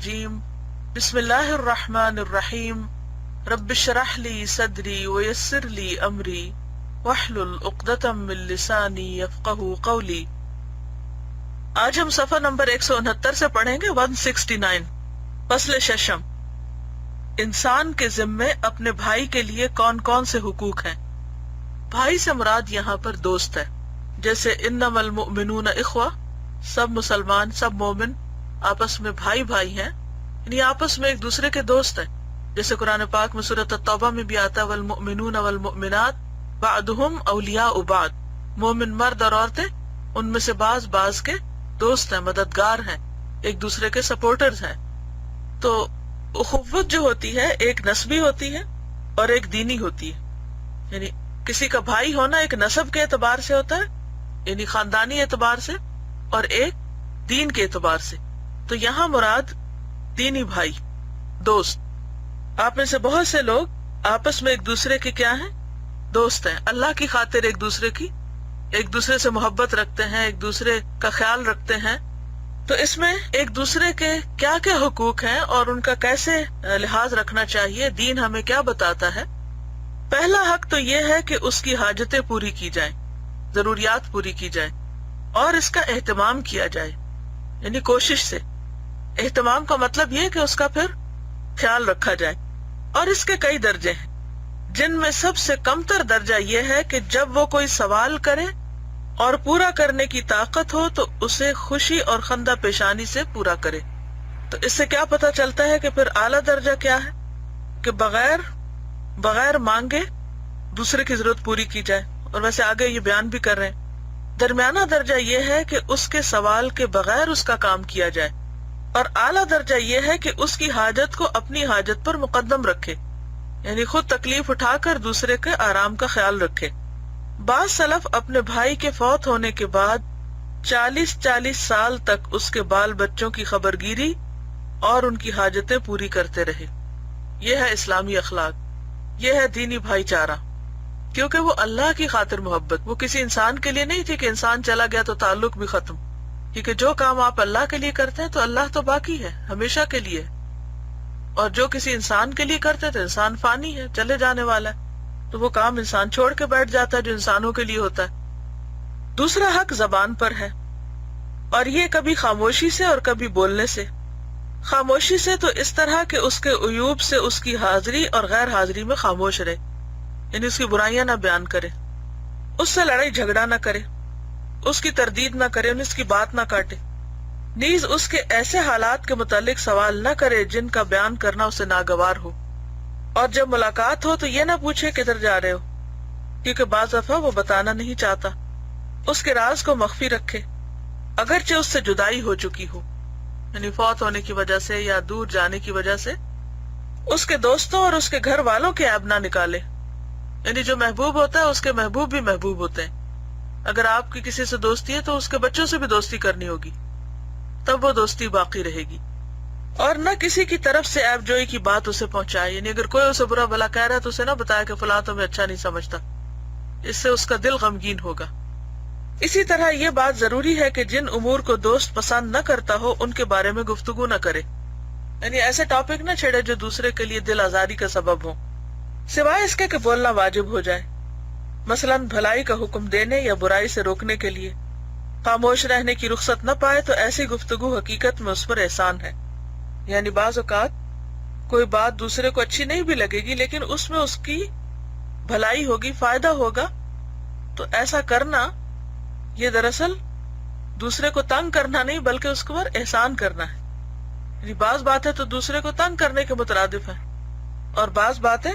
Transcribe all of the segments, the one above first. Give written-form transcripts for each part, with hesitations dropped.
الرجیم بسم اللہ الرحمن الرحیم رب اشرح لی صدری ویسر لی امری واحلل عقدۃ من لسانی یفقہوا قولی۔ آج ہم صفحہ نمبر 169 سے پڑھیں گے 169۔ فصل ششم، انسان کے ذمے اپنے بھائی کے لیے کون کون سے حقوق ہیں۔ بھائی سے مراد یہاں پر دوست ہے، جیسے انما المؤمنون اخوہ، سب مسلمان سب مومن آپس میں بھائی بھائی ہیں، یعنی آپس میں ایک دوسرے کے دوست ہیں، جیسے قرآن پاک میں سورۃ التوبہ میں بھی آتا ہے والمؤمنون والمؤمنات بعضهم اولیاء بعض، مومن مرد اور عورتیں ان میں سے بعض بعض کے دوست ہیں، مددگار ہیں، ایک دوسرے کے سپورٹرز ہیں۔ تو اخوت جو ہوتی ہے ایک نسبی ہوتی ہے اور ایک دینی ہوتی ہے، یعنی کسی کا بھائی ہونا ایک نسب کے اعتبار سے ہوتا ہے، یعنی خاندانی اعتبار سے، اور ایک دین کے اعتبار سے۔ تو یہاں مراد دینی بھائی، دوست۔ آپ میں سے بہت سے لوگ آپس میں ایک دوسرے کے کیا ہیں؟ دوست ہیں، اللہ کی خاطر ایک دوسرے سے محبت رکھتے ہیں، ایک دوسرے کا خیال رکھتے ہیں۔ تو اس میں ایک دوسرے کے کیا کیا حقوق ہیں اور ان کا کیسے لحاظ رکھنا چاہیے، دین ہمیں کیا بتاتا ہے۔ پہلا حق تو یہ ہے کہ اس کی حاجتیں پوری کی جائیں، ضروریات پوری کی جائیں، اور اس کا اہتمام کیا جائے، یعنی کوشش سے۔ اہتمام کا مطلب یہ کہ اس کا پھر خیال رکھا جائے۔ اور اس کے کئی درجے ہیں، جن میں سب سے کمتر درجہ یہ ہے کہ جب وہ کوئی سوال کرے اور پورا کرنے کی طاقت ہو تو اسے خوشی اور خندہ پیشانی سے پورا کرے۔ تو اس سے کیا پتہ چلتا ہے کہ پھر اعلیٰ درجہ کیا ہے کہ بغیر مانگے دوسرے کی ضرورت پوری کی جائے، اور ویسے آگے یہ بیان بھی کر رہے ہیں۔ درمیانہ درجہ یہ ہے کہ اس کے سوال کے بغیر اس کا کام کیا جائے، اور اعلیٰ درجہ یہ ہے کہ اس کی حاجت کو اپنی حاجت پر مقدم رکھے، یعنی خود تکلیف اٹھا کر دوسرے کے آرام کا خیال رکھے۔ بعض سلف اپنے بھائی کے فوت ہونے کے بعد 40 سال تک اس کے بال بچوں کی خبر گیری اور ان کی حاجتیں پوری کرتے رہے۔ یہ ہے اسلامی اخلاق، یہ ہے دینی بھائی چارہ، کیونکہ وہ اللہ کی خاطر محبت، وہ کسی انسان کے لیے نہیں تھی کہ انسان چلا گیا تو تعلق بھی ختم، کیونکہ جو کام آپ اللہ کے لیے کرتے ہیں تو اللہ تو باقی ہے، ہمیشہ کے لیے، اور جو کسی انسان کے لیے کرتے تو انسان فانی ہے، چلے جانے والا ہے، تو وہ کام انسان چھوڑ کے بیٹھ جاتا ہے جو انسانوں کے لیے ہوتا ہے۔ دوسرا حق زبان پر ہے، اور یہ کبھی خاموشی سے اور کبھی بولنے سے۔ خاموشی سے تو اس طرح کہ اس کے عیوب سے اس کی حاضری اور غیر حاضری میں خاموش رہے، یعنی اس کی برائیاں نہ بیان کرے، اس سے لڑائی جھگڑا نہ کرے، اس کی تردید نہ کرے، اس کی بات نہ کاٹے، نیز اس کے ایسے حالات کے متعلق سوال نہ کرے جن کا بیان کرنا اسے ناگوار ہو، اور جب ملاقات ہو تو یہ نہ پوچھے کدھر جا رہے ہو، کیونکہ بعض دفعہ وہ بتانا نہیں چاہتا۔ اس کے راز کو مخفی رکھے، اگرچہ اس سے جدائی ہو چکی ہو، یعنی فوت ہونے کی وجہ سے یا دور جانے کی وجہ سے۔ اس کے دوستوں اور اس کے گھر والوں کے عیب نہ نکالے، یعنی جو محبوب ہوتا ہے اس کے محبوب بھی محبوب ہوتے ہیں۔ اگر آپ کی کسی سے دوستی ہے تو اس کے بچوں سے بھی دوستی کرنی ہوگی، تب وہ دوستی باقی رہے گی۔ اور نہ کسی کی طرف سے عیب جوئی کی بات اسے پہنچائے، یعنی اگر کوئی اسے برا بھلا کہہ رہا ہے تو اسے نہ بتایا کہ فلاں تمہیں اچھا نہیں سمجھتا، اس سے اس کا دل غمگین ہوگا۔ اسی طرح یہ بات ضروری ہے کہ جن امور کو دوست پسند نہ کرتا ہو ان کے بارے میں گفتگو نہ کرے، یعنی ایسے ٹاپک نہ چھیڑے جو دوسرے کے لیے دل آزاری کا سبب ہو، سوائے اس کے کہ بولنا واجب ہو جائے، مثلا بھلائی کا حکم دینے یا برائی سے روکنے کے لیے۔ خاموش رہنے کی رخصت نہ پائے تو ایسی گفتگو حقیقت میں اس پر احسان ہے، یعنی بعض اوقات کوئی بات دوسرے کو اچھی نہیں بھی لگے گی لیکن اس میں اس کی بھلائی ہوگی، فائدہ ہوگا، تو ایسا کرنا یہ دراصل دوسرے کو تنگ کرنا نہیں بلکہ اس کو پر احسان کرنا ہے۔ یعنی بعض باتیں تو دوسرے کو تنگ کرنے کے مترادف ہیں، اور بعض باتیں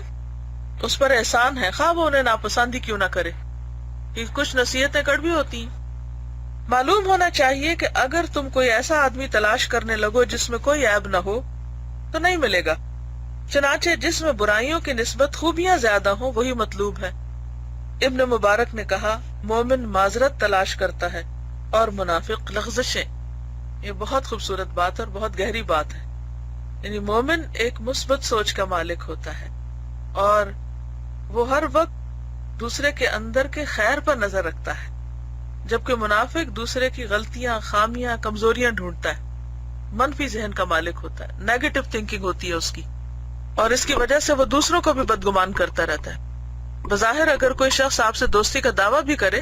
اس پر احسان ہے، خواہ وہ انہیں ناپسند ہی کیوں نہ کرے، کیونکہ کچھ نصیحتیں کڑوی ہوتی ہیں۔ معلوم ہونا چاہیے کہ اگر تم کوئی ایسا آدمی تلاش کرنے لگو جس میں کوئی عیب نہ ہو تو نہیں ملے گا، چنانچہ جس میں برائیوں کی نسبت خوبیاں زیادہ ہوں وہی مطلوب ہے۔ ابن مبارک نے کہا، مومن معذرت تلاش کرتا ہے اور منافق لغزشیں۔ یہ بہت خوبصورت بات اور بہت گہری بات ہے، یعنی مومن ایک مثبت سوچ کا مالک ہوتا ہے اور وہ ہر وقت دوسرے کے اندر کے خیر پر نظر رکھتا ہے، جبکہ منافق دوسرے کی غلطیاں، خامیاں، کمزوریاں ڈھونڈتا ہے۔ منفی ذہن کا مالک ہوتا ہے، نیگیٹو تھنکنگ ہوتی ہے اس کی، اور اس کی وجہ سے وہ دوسروں کو بھی بدگمان کرتا رہتا ہے۔ بظاہر اگر کوئی شخص آپ سے دوستی کا دعویٰ بھی کرے،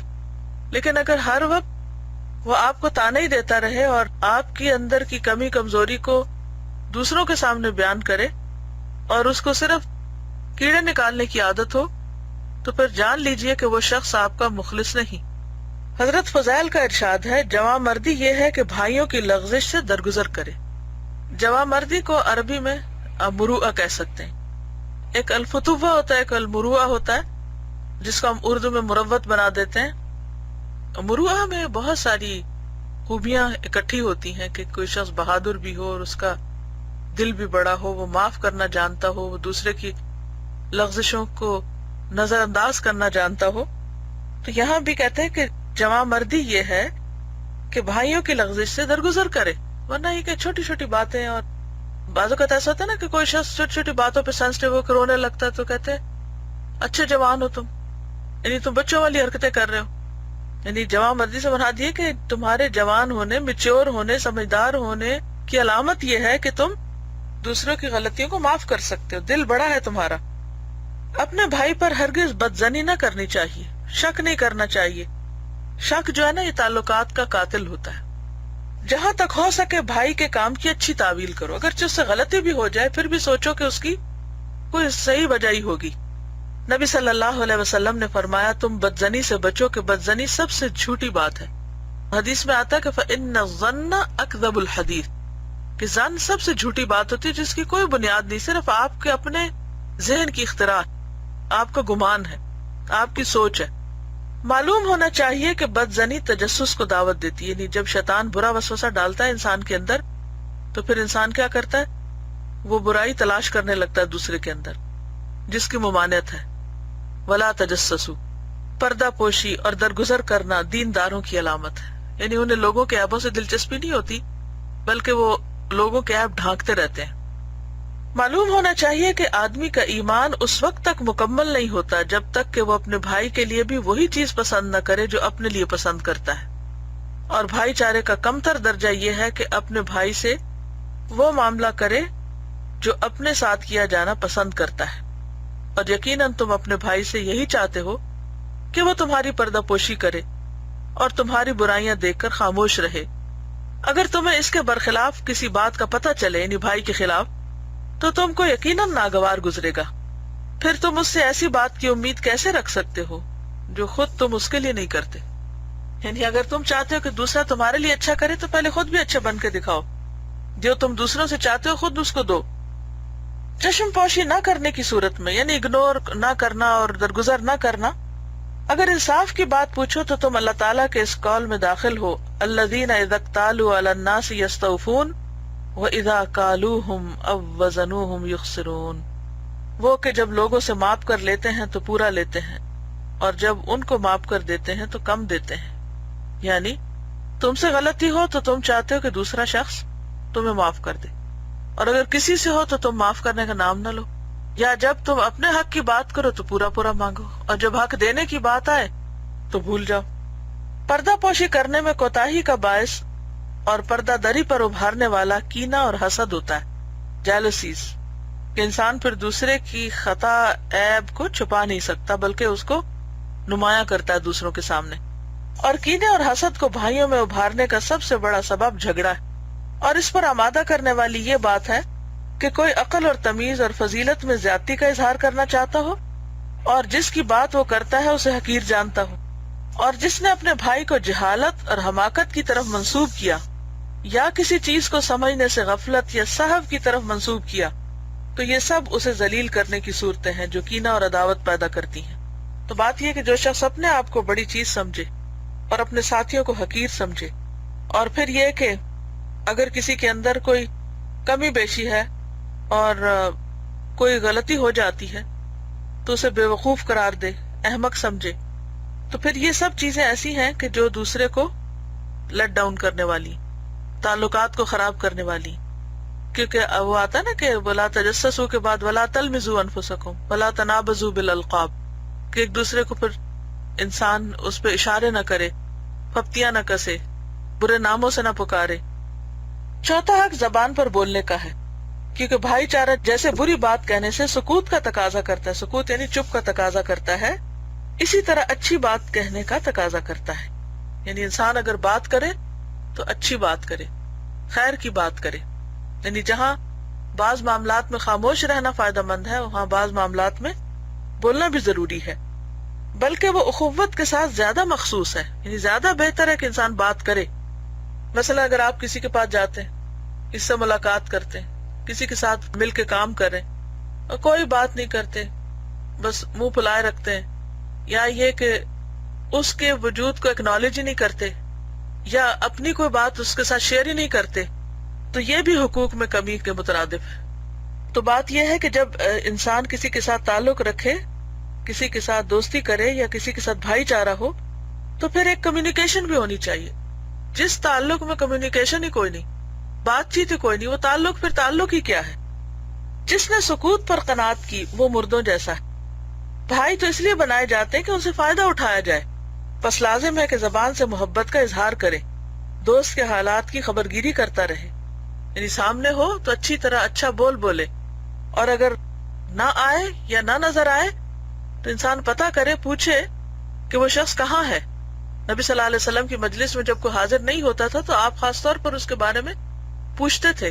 لیکن اگر ہر وقت وہ آپ کو تانے ہی دیتا رہے اور آپ کی اندر کی کمی کمزوری کو دوسروں کے سامنے بیان کرے اور اس کو صرف کیڑے نکالنے کی عادت ہو، تو پھر جان لیجئے کہ وہ شخص آپ کا مخلص نہیں۔ حضرت فضائل کا ارشاد ہے، جواں مردی یہ ہے کہ بھائیوں کی لغزش سے درگزر کرے۔ جواں مردی کو عربی میں مروءہ کہہ سکتے ہیں۔ ایک الفتوہ ہوتا ہے، ایک المروءہ ہوتا ہے، جس کو ہم اردو میں مروت بنا دیتے ہیں۔ مروءہ میں بہت ساری خوبیاں اکٹھی ہوتی ہیں کہ کوئی شخص بہادر بھی ہو اور اس کا دل بھی بڑا ہو، وہ معاف کرنا جانتا ہو، وہ دوسرے کی لغزشوں کو نظر انداز کرنا جانتا ہو۔ تو یہاں بھی کہتے ہیں کہ جواں مردی یہ ہے کہ بھائیوں کی لغزش سے درگزر کرے، ورنہ یہ کہ چھوٹی چھوٹی باتیں، اور بعض اوقات ایسا ہوتا ہے نا کہ کوئی شخص چھوٹی چھوٹی باتوں پہ سینسٹیو ہو کے رونے لگتا ہے، تو کہتے ہیں اچھے جوان ہو تم، یعنی تم بچوں والی حرکتیں کر رہے ہو۔ یعنی جواں مردی سے مراد یہ کہ تمہارے جوان ہونے، میچور ہونے، سمجھدار ہونے کی علامت یہ ہے کہ تم دوسروں کی غلطیوں کو معاف کر سکتے ہو، دل بڑا ہے تمہارا۔ اپنے بھائی پر ہرگز بدزنی نہ کرنی چاہیے، شک نہیں کرنا چاہیے۔ شک جو ہے نا، یہ تعلقات کا قاتل ہوتا ہے۔ جہاں تک ہو سکے بھائی کے کام کی اچھی تعویل کرو، اگرچہ اس سے غلطی بھی ہو جائے پھر بھی سوچو کہ اس کی کوئی صحیح وجہ ہی ہوگی۔ نبی صلی اللہ علیہ وسلم نے فرمایا، تم بدزنی سے بچو کہ بدزنی سب سے جھوٹی بات ہے۔ حدیث میں آتا ہے کہ فَإِنَّ الظَّنَّ أَكْذَبُ الْحَدِيثِ، کہ ظن سب سے جھوٹی بات ہوتی ہے جس کی کوئی بنیاد نہیں، صرف آپ کے اپنے ذہن کی اختراع، آپ کا گمان ہے، آپ کی سوچ ہے۔ معلوم ہونا چاہیے کہ بدزنی تجسس کو دعوت دیتی ہے، یعنی جب شیطان برا وسوسہ ڈالتا ہے انسان کے اندر تو پھر انسان کیا کرتا ہے، وہ برائی تلاش کرنے لگتا ہے دوسرے کے اندر جس کی ممانعت ہے۔ ولا تجسسوا، پردہ پوشی اور درگزر کرنا دینداروں کی علامت ہے، یعنی انہیں لوگوں کے عیبوں سے دلچسپی نہیں ہوتی بلکہ وہ لوگوں کے عیب ڈھانکتے رہتے ہیں۔ معلوم ہونا چاہیے کہ آدمی کا ایمان اس وقت تک مکمل نہیں ہوتا جب تک کہ وہ اپنے بھائی کے لیے بھی وہی چیز پسند نہ کرے جو اپنے لیے پسند کرتا ہے، اور بھائی چارے کا کمتر درجہ یہ ہے کہ اپنے بھائی سے وہ معاملہ کرے جو اپنے ساتھ کیا جانا پسند کرتا ہے، اور یقیناً تم اپنے بھائی سے یہی چاہتے ہو کہ وہ تمہاری پردہ پوشی کرے اور تمہاری برائیاں دیکھ کر خاموش رہے۔ اگر تمہیں اس کے برخلاف کسی بات کا پتہ چلے، یعنی بھائی کے خلاف، تو تم کو یقیناً ناگوار گزرے گا، پھر تم اس سے ایسی بات کی امید کیسے رکھ سکتے ہو جو خود تم اس کے لیے نہیں کرتے۔ یعنی اگر تم چاہتے ہو کہ دوسرا تمہارے لیے اچھا کرے تو پہلے خود بھی اچھا بن کے دکھاؤ، جو تم دوسروں سے چاہتے ہو خود اس کو دو۔ چشم پوشی نہ کرنے کی صورت میں، یعنی اگنور نہ کرنا اور درگزر نہ کرنا، اگر انصاف کی بات پوچھو تو تم اللہ تعالیٰ کے اس قول میں داخل ہو، الذین اذا اکتالوا علی الناس یستوفون وَإِذَا كَالُوهُمْ أَوْ وَزَنُوهُمْ يُخْسِرُونَ، وہ کہ جب لوگوں سے ماپ کر لیتے ہیں تو پورا لیتے ہیں، اور جب ان کو ماپ کر دیتے ہیں تو کم دیتے ہیں۔ یعنی تم سے غلطی ہو تو تم چاہتے ہو کہ دوسرا شخص تمہیں معاف کر دے، اور اگر کسی سے ہو تو تم معاف کرنے کا نام نہ لو، یا جب تم اپنے حق کی بات کرو تو پورا پورا مانگو، اور جب حق دینے کی بات آئے تو بھول جاؤ۔ پردہ پوشی کرنے میں کوتاہی کا باعث اور پردہ دری پر ابھارنے والا کینہ اور حسد ہوتا ہے، جیلسیز، کہ انسان پھر دوسرے کی خطا عیب کو چھپا نہیں سکتا بلکہ اس کو نمایاں کرتا ہے دوسروں کے سامنے۔ اور کینے اور حسد کو بھائیوں میں ابھارنے کا سب سے بڑا سبب جھگڑا ہے، اور اس پر آمادہ کرنے والی یہ بات ہے کہ کوئی عقل اور تمیز اور فضیلت میں زیادتی کا اظہار کرنا چاہتا ہو، اور جس کی بات وہ کرتا ہے اسے حقیر جانتا ہو، اور جس نے اپنے بھائی کو جہالت اور حماقت کی طرف منسوب کیا یا کسی چیز کو سمجھنے سے غفلت یا سہو کی طرف منسوب کیا، تو یہ سب اسے ذلیل کرنے کی صورتیں ہیں جو کینہ اور عداوت پیدا کرتی ہیں۔ تو بات یہ کہ جو شخص اپنے آپ کو بڑی چیز سمجھے اور اپنے ساتھیوں کو حقیر سمجھے، اور پھر یہ کہ اگر کسی کے اندر کوئی کمی بیشی ہے اور کوئی غلطی ہو جاتی ہے تو اسے بے وقوف قرار دے، احمق سمجھے، تو پھر یہ سب چیزیں ایسی ہیں کہ جو دوسرے کو لیٹ ڈاؤن کرنے والی، تعلقات کو خراب کرنے والی، کیونکہ وہ آتا نا کہ ولا تجسسوا کے بعد ولا تلمزوا انفسکم ولا تنابزوا بالالقاب، کہ ایک دوسرے کو پھر انسان اس پہ اشارے نہ کرے، پھپتیاں نہ کسے، برے ناموں سے نہ پکارے۔ چوتھا حق زبان پر بولنے کا ہے، کیونکہ بھائی چارہ جیسے بری بات کہنے سے سکوت کا تقاضا کرتا ہے، سکوت یعنی چپ کا تقاضا کرتا ہے، اسی طرح اچھی بات کہنے کا تقاضا کرتا ہے. یعنی انسان اگر بات کرے تو اچھی بات کرے، خیر کی بات کرے. یعنی جہاں بعض معاملات میں خاموش رہنا فائدہ مند ہے، وہاں بعض معاملات میں بولنا بھی ضروری ہے، بلکہ وہ اخوت کے ساتھ زیادہ مخصوص ہے. یعنی زیادہ بہتر ہے کہ انسان بات کرے. مثلا اگر آپ کسی کے پاس جاتے ہیں، اس سے ملاقات کرتے ہیں، کسی کے ساتھ مل کے کام کریں اور کوئی بات نہیں کرتے، بس منہ پھلائے رکھتے ہیں، یا یہ کہ اس کے وجود کو اکنالج ہی نہیں کرتے، یا اپنی کوئی بات اس کے ساتھ شیئر ہی نہیں کرتے، تو یہ بھی حقوق میں کمی کے مترادف ہے. تو بات یہ ہے کہ جب انسان کسی کے ساتھ تعلق رکھے، کسی کے ساتھ دوستی کرے یا کسی کے ساتھ بھائی چارہ ہو، تو پھر ایک کمیونیکیشن بھی ہونی چاہیے. جس تعلق میں کمیونیکیشن ہی کوئی نہیں، بات چیت ہی کوئی نہیں، وہ تعلق پھر تعلق ہی کیا ہے؟ جس نے سکوت پر قناعت کی وہ مردوں جیسا ہے. بھائی تو اس لیے بنائے جاتے ہیں کہ ان سے فائدہ اٹھایا جائے، پس لازم ہے کہ زبان سے محبت کا اظہار کرے، دوست کے حالات کی خبرگیری کرتا رہے. یعنی سامنے ہو تو اچھی طرح اچھا بول بولے، اور اگر نہ آئے یا نہ نظر آئے تو انسان پتہ کرے، پوچھے کہ وہ شخص کہاں ہے. نبی صلی اللہ علیہ وسلم کی مجلس میں جب کوئی حاضر نہیں ہوتا تھا تو آپ خاص طور پر اس کے بارے میں پوچھتے تھے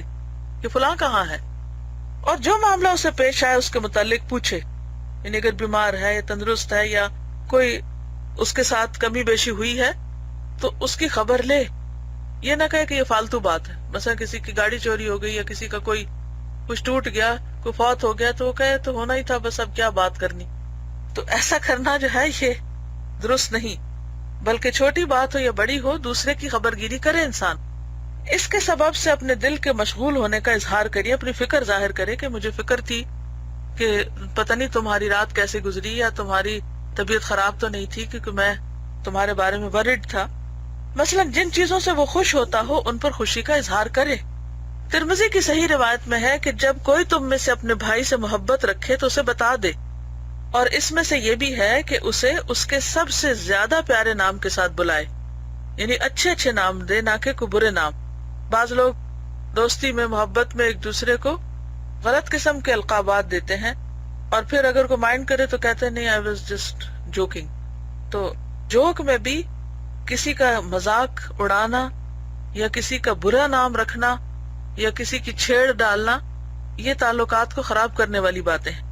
کہ فلاں کہاں ہے، اور جو معاملہ اسے پیش آئے اس کے متعلق پوچھے. یعنی اگر بیمار ہے یا تندرست ہے یا کوئی اس کے ساتھ کمی بیشی ہوئی ہے تو اس کی خبر لے. یہ نہ کہے کہ یہ فالتو بات ہے. مثلا کسی کی گاڑی چوری ہو گئی یا کسی کا کوئی کچھ ٹوٹ گیا، کوئی فوت ہو گیا، تو وہ کہے تو ہونا ہی تھا، بس اب کیا بات کرنی. تو ایسا کرنا جو ہے یہ درست نہیں، بلکہ چھوٹی بات ہو یا بڑی ہو دوسرے کی خبرگیری کرے انسان. اس کے سبب سے اپنے دل کے مشغول ہونے کا اظہار کریے، اپنی فکر ظاہر کرے کہ مجھے فکر تھی کہ پتہ نہیں تمہاری رات کیسے گزری، یا تمہاری طبیعت خراب تو نہیں تھی، کیونکہ میں تمہارے بارے میں ورڈ تھا. مثلا جن چیزوں سے وہ خوش ہوتا ہو ان پر خوشی کا اظہار کرے. ترمذی کی صحیح روایت میں ہے کہ جب کوئی تم میں سے اپنے بھائی سے محبت رکھے تو اسے بتا دے، اور اس میں سے یہ بھی ہے کہ اسے اس کے سب سے زیادہ پیارے نام کے ساتھ بلائے. یعنی اچھے اچھے نام دے، نہ کہ کوئی برے نام. بعض لوگ دوستی میں محبت میں ایک دوسرے کو غلط قسم کے القابات دیتے ہیں، اور پھر اگر کوئی مائنڈ کرے تو کہتے ہیں نہیں I was just joking. تو جوک میں بھی کسی کا مذاق اڑانا یا کسی کا برا نام رکھنا یا کسی کی چھیڑ ڈالنا، یہ تعلقات کو خراب کرنے والی باتیں ہیں.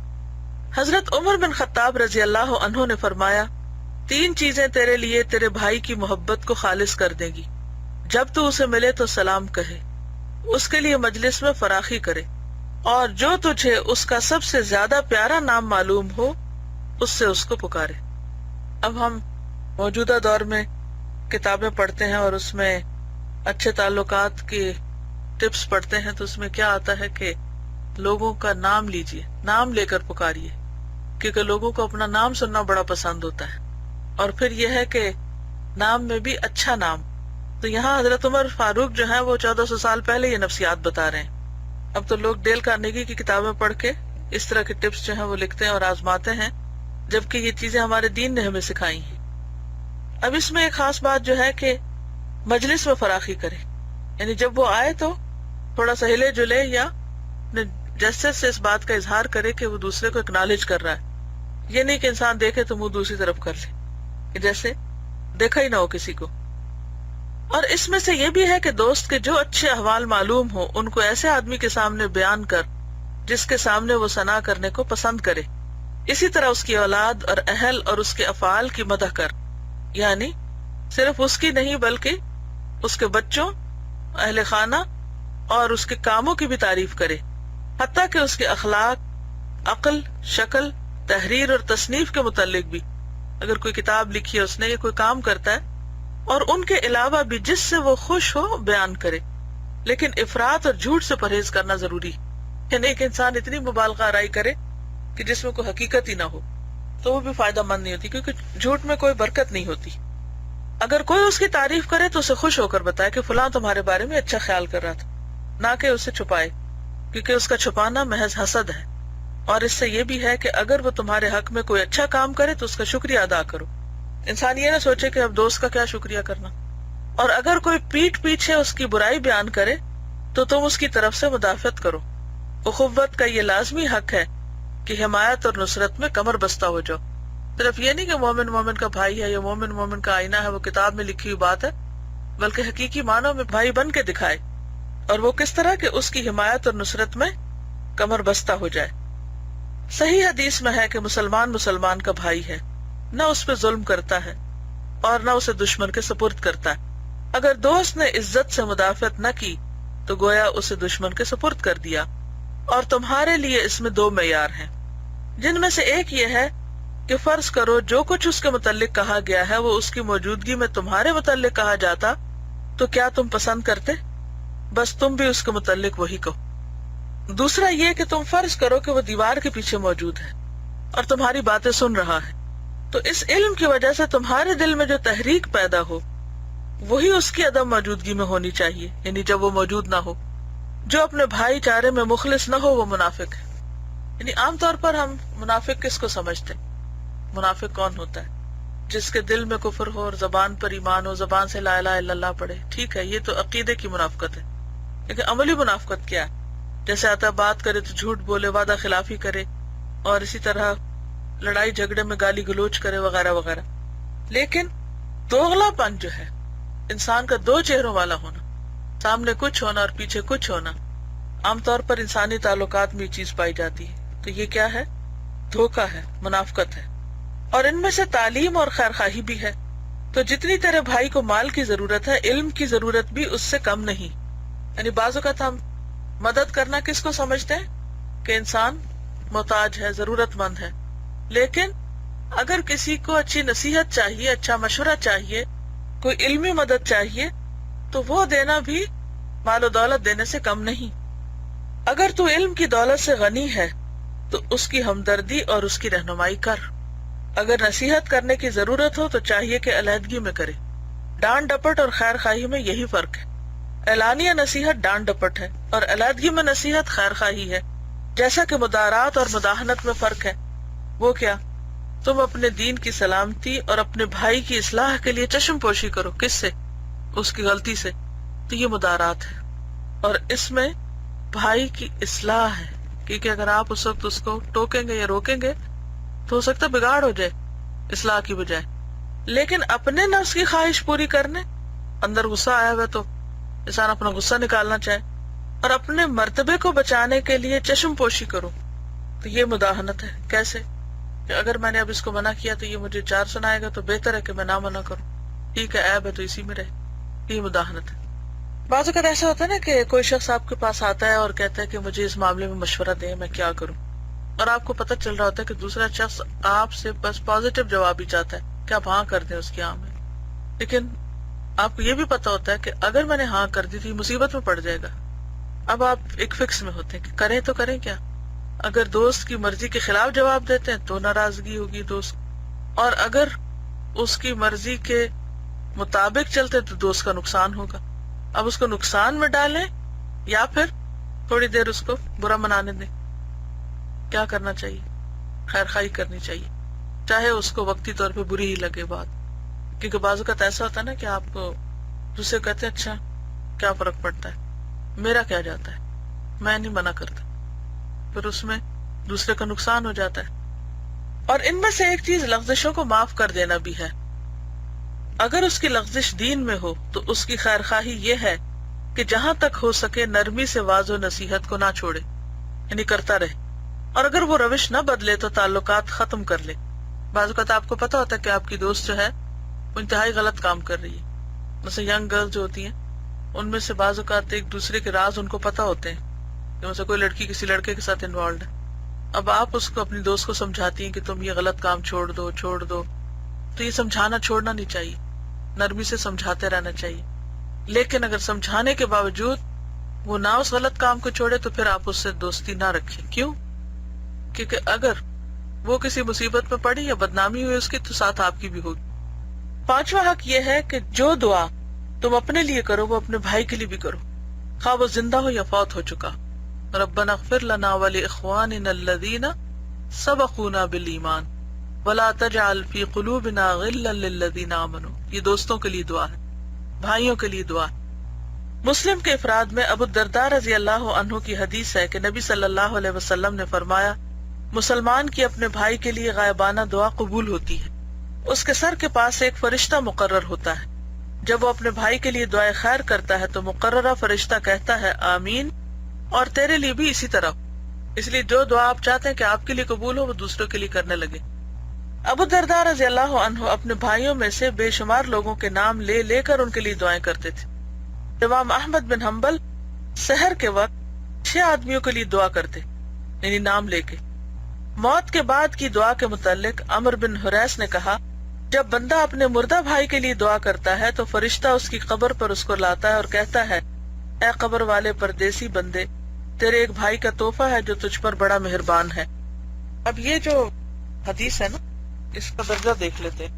حضرت عمر بن خطاب رضی اللہ عنہ نے فرمایا، 3 چیزیں تیرے لیے تیرے بھائی کی محبت کو خالص کر دے گی. جب تو اسے ملے تو سلام کہے، اس کے لیے مجلس میں فراخی کرے، اور جو تجھے اس کا سب سے زیادہ پیارا نام معلوم ہو اس سے اس کو پکارے. اب ہم موجودہ دور میں کتابیں پڑھتے ہیں اور اس میں اچھے تعلقات کی ٹپس پڑھتے ہیں، تو اس میں کیا آتا ہے کہ لوگوں کا نام لیجئے، نام لے کر پکاریے، کیونکہ لوگوں کو اپنا نام سننا بڑا پسند ہوتا ہے. اور پھر یہ ہے کہ نام میں بھی اچھا نام. تو یہاں حضرت عمر فاروق جو ہیں وہ 1400 سال پہلے یہ نفسیات بتا رہے ہیں. اب تو لوگ ڈیل کارنیگی کی کتابیں پڑھ کے اس طرح کے ٹپس جو ہیں وہ لکھتے ہیں اور آزماتے ہیں، جبکہ یہ چیزیں ہمارے دین نے ہمیں سکھائی ہیں. اب اس میں ایک خاص بات جو ہے کہ مجلس میں فراخی کرے. یعنی جب وہ آئے تو تھوڑا سا ہلے جلے یا جسٹس سے اس بات کا اظہار کرے کہ وہ دوسرے کو اکنالج کر رہا ہے. یہ نہیں کہ انسان دیکھے تو منہ دوسری طرف کر لے کہ جیسے دیکھا ہی نہ ہو کسی کو. اور اس میں سے یہ بھی ہے کہ دوست کے جو اچھے احوال معلوم ہو ان کو ایسے آدمی کے سامنے بیان کر جس کے سامنے وہ ثنا کرنے کو پسند کرے. اسی طرح اس کی اولاد اور اہل اور اس کے افعال کی مدح کر، یعنی صرف اس کی نہیں بلکہ اس کے بچوں، اہل خانہ اور اس کے کاموں کی بھی تعریف کرے، حتیٰ کہ اس کے اخلاق، عقل، شکل، تحریر اور تصنیف کے متعلق بھی. اگر کوئی کتاب لکھی ہے اس نے یا کوئی کام کرتا ہے، اور ان کے علاوہ بھی جس سے وہ خوش ہو بیان کرے. لیکن افراط اور جھوٹ سے پرہیز کرنا ضروری ہے، نہیں کہ انسان اتنی مبالغہ آرائی کرے کہ جس میں کوئی حقیقت ہی نہ ہو، تو وہ بھی فائدہ مند نہیں ہوتی، کیونکہ جھوٹ میں کوئی برکت نہیں ہوتی. اگر کوئی اس کی تعریف کرے تو اسے خوش ہو کر بتائے کہ فلاں تمہارے بارے میں اچھا خیال کر رہا تھا، نہ کہ اسے چھپائے، کیونکہ اس کا چھپانا محض حسد ہے. اور اس سے یہ بھی ہے کہ اگر وہ تمہارے حق میں کوئی اچھا کام کرے تو اس کا شکریہ ادا کرو. انسان یہ نہ سوچے کہ اب دوست کا کیا شکریہ کرنا. اور اگر کوئی پیٹھ پیچھے اس کی برائی بیان کرے تو تم اس کی طرف سے مدافعت کرو. اخوت کا یہ لازمی حق ہے کہ حمایت اور نصرت میں کمر بستہ ہو جاؤ. صرف یہ نہیں کہ مومن مومن کا بھائی ہے یا مومن مومن کا آئینہ ہے، وہ کتاب میں لکھی ہوئی بات ہے، بلکہ حقیقی معنوں میں بھائی بن کے دکھائے. اور وہ کس طرح کہ اس کی حمایت اور نصرت میں کمر بستہ ہو جائے. صحیح حدیث میں ہے کہ مسلمان مسلمان کا بھائی ہے، نہ اس پہ ظلم کرتا ہے اور نہ اسے دشمن کے سپرد کرتا ہے. اگر دوست نے عزت سے مدافعت نہ کی تو گویا اسے دشمن کے سپرد کر دیا. اور تمہارے لیے اس میں دو معیار ہیں، جن میں سے ایک یہ ہے کہ فرض کرو جو کچھ اس کے متعلق کہا گیا ہے وہ اس کی موجودگی میں تمہارے متعلق کہا جاتا تو کیا تم پسند کرتے؟ بس تم بھی اس کے متعلق وہی کہو. دوسرا یہ کہ تم فرض کرو کہ وہ دیوار کے پیچھے موجود ہے اور تمہاری باتیں سن رہا ہے، تو اس علم کی وجہ سے تمہارے دل میں جو تحریک پیدا ہو وہی اس کی عدم موجودگی میں ہونی چاہیے، یعنی جب وہ موجود نہ ہو. جو اپنے بھائی چارے میں مخلص نہ ہو وہ منافق ہے. یعنی عام طور پر ہم منافق کس کو سمجھتے ہیں؟ منافق کون ہوتا ہے؟ جس کے دل میں کفر ہو اور زبان پر ایمان ہو، زبان سے لا الہ الا اللہ پڑھے. ٹھیک ہے، یہ تو عقیدے کی منافقت ہے. لیکن عملی منافقت کیا ہے؟ جیسے آتا بات کرے تو جھوٹ بولے، وعدہ خلافی کرے، اور اسی طرح لڑائی جھگڑے میں گالی گلوچ کرے وغیرہ وغیرہ. لیکن دوغلا پن جو ہے، انسان کا دو چہروں والا ہونا، سامنے کچھ ہونا اور پیچھے کچھ ہونا، عام طور پر انسانی تعلقات میں یہ چیز پائی جاتی ہے. تو یہ کیا ہے؟ دھوکہ ہے، منافقت ہے. اور ان میں سے تعلیم اور خیرخواہی بھی ہے. تو جتنی تیرے بھائی کو مال کی ضرورت ہے، علم کی ضرورت بھی اس سے کم نہیں. یعنی بعض اوقات ہم مدد کرنا کس کو سمجھتے ہیں؟ کہ انسان محتاج ہے، ضرورت مند ہے. لیکن اگر کسی کو اچھی نصیحت چاہیے، اچھا مشورہ چاہیے، کوئی علمی مدد چاہیے، تو وہ دینا بھی مال و دولت دینے سے کم نہیں. اگر تو علم کی دولت سے غنی ہے تو اس کی ہمدردی اور اس کی رہنمائی کر. اگر نصیحت کرنے کی ضرورت ہو تو چاہیے کہ علیحدگی میں کرے. ڈانٹ ڈپٹ اور خیر خواہی میں یہی فرق ہے. اعلانیہ نصیحت ڈانٹ ڈپٹ ہے اور علیحدگی میں نصیحت خیر خواہی ہے. جیسا کہ مدارات اور مداحنت میں فرق ہے. وہ کیا؟ تم اپنے دین کی سلامتی اور اپنے بھائی کی اصلاح کے لیے چشم پوشی کرو. کس سے؟ اس کی غلطی سے. تو یہ مدارات ہے، اور اس میں بھائی کی اصلاح ہے، کیونکہ اگر آپ اس وقت اس کو ٹوکیں گے یا روکیں گے تو ہو سکتا ہے بگاڑ ہو جائے اصلاح کی بجائے. لیکن اپنے نفس کی خواہش پوری کرنے، اندر غصہ آیا ہوا تو انسان اپنا غصہ نکالنا چاہے، اور اپنے مرتبے کو بچانے کے لیے چشم پوشی کرو. تو یہ مداحنت ہے. کیسے؟ کہ اگر میں نے اب اس کو منع کیا تو یہ مجھے 4 سنائے گا، تو بہتر ہے کہ میں نہ منع کروں. ٹھیک ہے، عیب ہے تو اسی میں رہے. یہ مداحنت ہے. بعض اوقات ایسا ہوتا ہے نا کہ کوئی شخص آپ کے پاس آتا ہے اور کہتا ہے کہ مجھے اس معاملے میں مشورہ دیں، میں کیا کروں، اور آپ کو پتہ چل رہا ہوتا ہے کہ دوسرا شخص آپ سے بس پازیٹیو جواب ہی چاہتا ہے کہ آپ ہاں کر دیں اس کی ہاں میں. لیکن آپ کو یہ بھی پتا ہوتا ہے کہ اگر میں نے ہاں کر دی تو یہ مصیبت میں پڑ جائے گا. اب آپ ایک فکس میں ہوتے ہیں کہ کریں تو کریں کیا. اگر دوست کی مرضی کے خلاف جواب دیتے ہیں تو ناراضگی ہوگی دوست، اور اگر اس کی مرضی کے مطابق چلتے تو دوست کا نقصان ہوگا. اب اس کو نقصان میں ڈالیں یا پھر تھوڑی دیر اس کو برا منانے دیں. کیا کرنا چاہیے؟ خیر خواہی کرنی چاہیے، چاہے اس کو وقتی طور پہ بری ہی لگے بات. کیونکہ بعض اوقات ایسا ہوتا ہے نا کہ آپ کو دوسرے کہتے ہیں اچھا کیا فرق پڑتا ہے، میرا کیا جاتا ہے، میں نہیں منع کرتا، پھر اس میں دوسرے کا نقصان ہو جاتا ہے. اور ان میں سے ایک چیز لغزشوں کو معاف کر دینا بھی ہے. اگر اس کی لغزش دین میں ہو تو اس کی خیر خواہی یہ ہے کہ جہاں تک ہو سکے نرمی سے واض و نصیحت کو نہ چھوڑے، یعنی کرتا رہے. اور اگر وہ روش نہ بدلے تو تعلقات ختم کر لے. بعض اوقات آپ کو پتا ہوتا ہے کہ آپ کی دوست جو ہے وہ انتہائی غلط کام کر رہی ہے. مثلا ینگ گرل جو ہوتی ہیں ان میں سے بعض اوقات ایک دوسرے کے راز ان کو پتا ہوتے ہیں کہ مثلا کوئی لڑکی کسی لڑکے کے ساتھ انوالوڈ ہے. اب آپ اس کو اپنی دوست کو سمجھاتی ہیں کہ تم یہ غلط کام چھوڑ دو چھوڑ دو. تو یہ سمجھانا چھوڑنا نہیں چاہیے، نرمی سے سمجھاتے رہنا چاہیے. لیکن اگر سمجھانے کے باوجود وہ نہ اس غلط کام کو چھوڑے تو پھر آپ اس سے دوستی نہ رکھیں. کیوں؟ کیونکہ اگر وہ کسی مصیبت میں پڑی یا بدنامی ہوئی اس کی تو ساتھ آپ کی بھی ہوگی. 5واں حق یہ ہے کہ جو دعا تم اپنے لیے کرو وہ اپنے بھائی کے لیے بھی کرو، خواہ وہ زندہ ہو یا فوت ہو چکا. ربنا اغفر لنا ولاخواننا الذین سبقونا بالایمان ولا تجعل فی قلوبنا غلا للذین آمنوا. یہ دوستوں کے لیے دعا ہے، بھائیوں کے لیے دعا ہے. مسلم کے افراد میں ابو الدرداء رضی اللہ عنہ کی حدیث ہے کہ نبی صلی اللہ علیہ وسلم نے فرمایا، مسلمان کی اپنے بھائی کے لیے غائبانہ دعا قبول ہوتی ہے، اس کے سر کے پاس ایک فرشتہ مقرر ہوتا ہے، جب وہ اپنے بھائی کے لیے دعائے خیر کرتا ہے تو مقررہ فرشتہ کہتا ہے آمین، اور تیرے لیے بھی اسی طرح، اس لیے جو دعا آپ چاہتے ہیں کہ آپ کے لیے قبول ہو وہ دوسروں کے لیے کرنے لگے۔ ابو الدرداء رضی اللہ عنہ اپنے بھائیوں میں سے بے شمار لوگوں کے نام لے لے کر ان کے لیے دعائیں کرتے تھے۔ امام احمد بن حنبل سحر کے وقت 6 آدمیوں کے لیے دعا کرتے، یعنی نام لے کے۔ موت کے بعد کی دعا کے متعلق عمر بن حریث نے کہا، جب بندہ اپنے مردہ بھائی کے لیے دعا کرتا ہے تو فرشتہ اس کی قبر پر اس کو لاتا ہے اور کہتا ہے، اے قبر والے پردیسی بندے، تیرے ایک بھائی کا تحفہ ہے جو تجھ پر بڑا مہربان ہے۔ اب یہ جو حدیث ہے نا، اس کا درجہ دیکھ لیتے ہیں،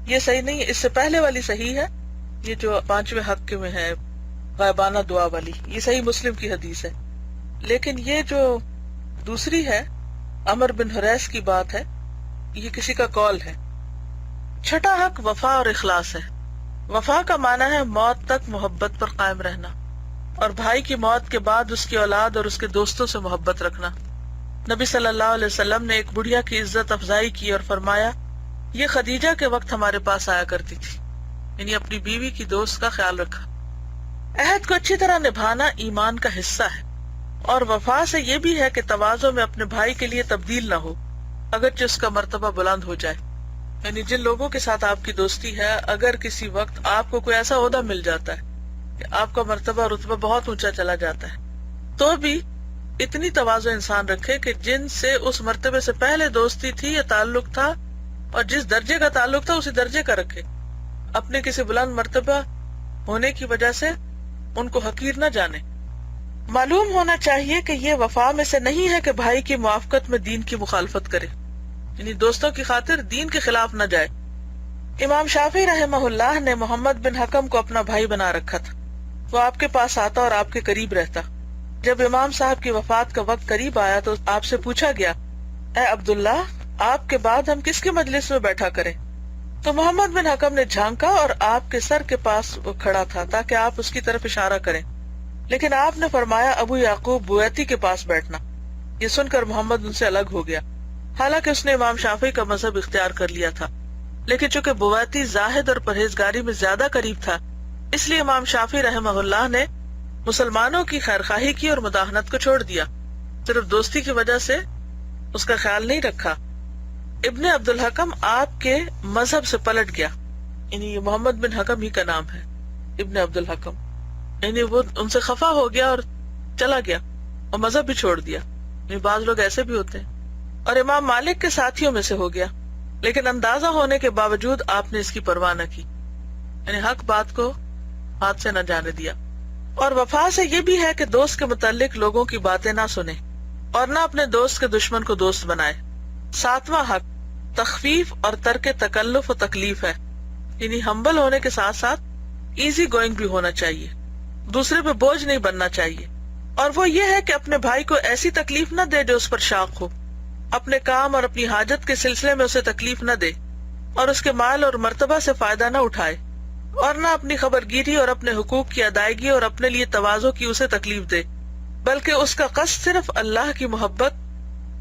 یہ صحیح نہیں ہے، اس سے پہلے والی صحیح ہے، یہ جو 5ویں حق میں ہے غائبانہ دعا والی، یہ صحیح مسلم کی حدیث ہے، لیکن یہ جو دوسری ہے عمر بن حریث کی بات ہے، یہ کسی کا قول ہے۔ 6واں حق وفا اور اخلاص ہے۔ وفا کا معنی ہے موت تک محبت پر قائم رہنا، اور بھائی کی موت کے بعد اس کی اولاد اور اس کے دوستوں سے محبت رکھنا۔ نبی صلی اللہ علیہ وسلم نے ایک بڑھیا کی عزت افزائی کی اور فرمایا، یہ خدیجہ کے وقت ہمارے پاس آیا کرتی تھی، یعنی اپنی بیوی کی دوست کا خیال رکھا۔ عہد کو اچھی طرح نبھانا ایمان کا حصہ ہے، اور وفا سے یہ بھی ہے کہ تواضع میں اپنے بھائی کے لیے تبدیل نہ ہو اگرچہ اس کا مرتبہ بلند ہو جائے، یعنی جن لوگوں کے ساتھ آپ کی دوستی ہے، اگر کسی وقت آپ کو کوئی ایسا عہدہ مل جاتا ہے کہ آپ کا مرتبہ رتبہ بہت اونچا چلا جاتا ہے، تو بھی اتنی تواضع انسان رکھے کہ جن سے اس مرتبے سے پہلے دوستی تھی یا تعلق تھا اور جس درجے کا تعلق تھا اسی درجے کا رکھے، اپنے کسی بلند مرتبہ ہونے کی وجہ سے ان کو حقیر نہ جانے۔ معلوم ہونا چاہیے کہ یہ وفا میں سے نہیں ہے کہ بھائی کی موافقت میں دین کی مخالفت کرے، یعنی دوستوں کی خاطر دین کے خلاف نہ جائے۔ امام شافعی رحمہ اللہ نے محمد بن حکم کو اپنا بھائی بنا رکھا تھا، وہ آپ کے پاس آتا اور آپ کے قریب رہتا۔ جب امام صاحب کی وفات کا وقت قریب آیا تو آپ سے پوچھا گیا، اے عبداللہ، آپ کے بعد ہم کس کے مجلس میں بیٹھا کریں؟ تو محمد بن حکم نے جھانکا اور آپ کے سر کے پاس وہ کھڑا تھا تاکہ آپ اس کی طرف اشارہ کریں، لیکن آپ نے فرمایا ابو یعقوب بویتی کے پاس بیٹھنا۔ یہ سن کر محمد ان سے الگ ہو گیا، حالانکہ اس نے امام شافعی کا مذہب اختیار کر لیا تھا، لیکن چونکہ بویتی زاہد اور پرہیزگاری میں زیادہ قریب تھا، اس لیے امام شافعی رحمہ اللہ نے مسلمانوں کی خیرخواہی کی اور مداحنت کو چھوڑ دیا، صرف دوستی کی وجہ سے اس کا خیال نہیں رکھا۔ ابن عبد الحکم آپ کے مذہب سے پلٹ گیا، یعنی یہ محمد بن حکم ہی کا نام ہے، ابن عبد الحکم، یعنی وہ ان سے خفا ہو گیا اور چلا گیا اور مذہب بھی چھوڑ دیا، یعنی بعض لوگ ایسے بھی ہوتے ہیں، اور امام مالک کے ساتھیوں میں سے ہو گیا، لیکن اندازہ ہونے کے باوجود آپ نے اس کی پرواہ نہ کی، یعنی حق بات کو ہاتھ سے نہ جانے دیا۔ اور وفا سے یہ بھی ہے کہ دوست کے متعلق لوگوں کی باتیں نہ سنے اور نہ اپنے دوست کے دشمن کو دوست بنائے۔ 7واں حق تخفیف اور ترک تکلف و تکلیف ہے، یعنی ہمبل ہونے کے ساتھ ساتھ ایزی گوئنگ بھی ہونا چاہیے، دوسرے پہ بوجھ نہیں بننا چاہیے، اور وہ یہ ہے کہ اپنے بھائی کو ایسی تکلیف نہ دے جو اس پر شاق ہو، اپنے کام اور اپنی حاجت کے سلسلے میں اسے تکلیف نہ دے، اور اس کے مال اور مرتبہ سے فائدہ نہ اٹھائے، اور نہ اپنی خبرگیری اور اپنے حقوق کی ادائیگی اور اپنے لیے تواضع کی اسے تکلیف دے، بلکہ اس کا قصد صرف اللہ کی محبت،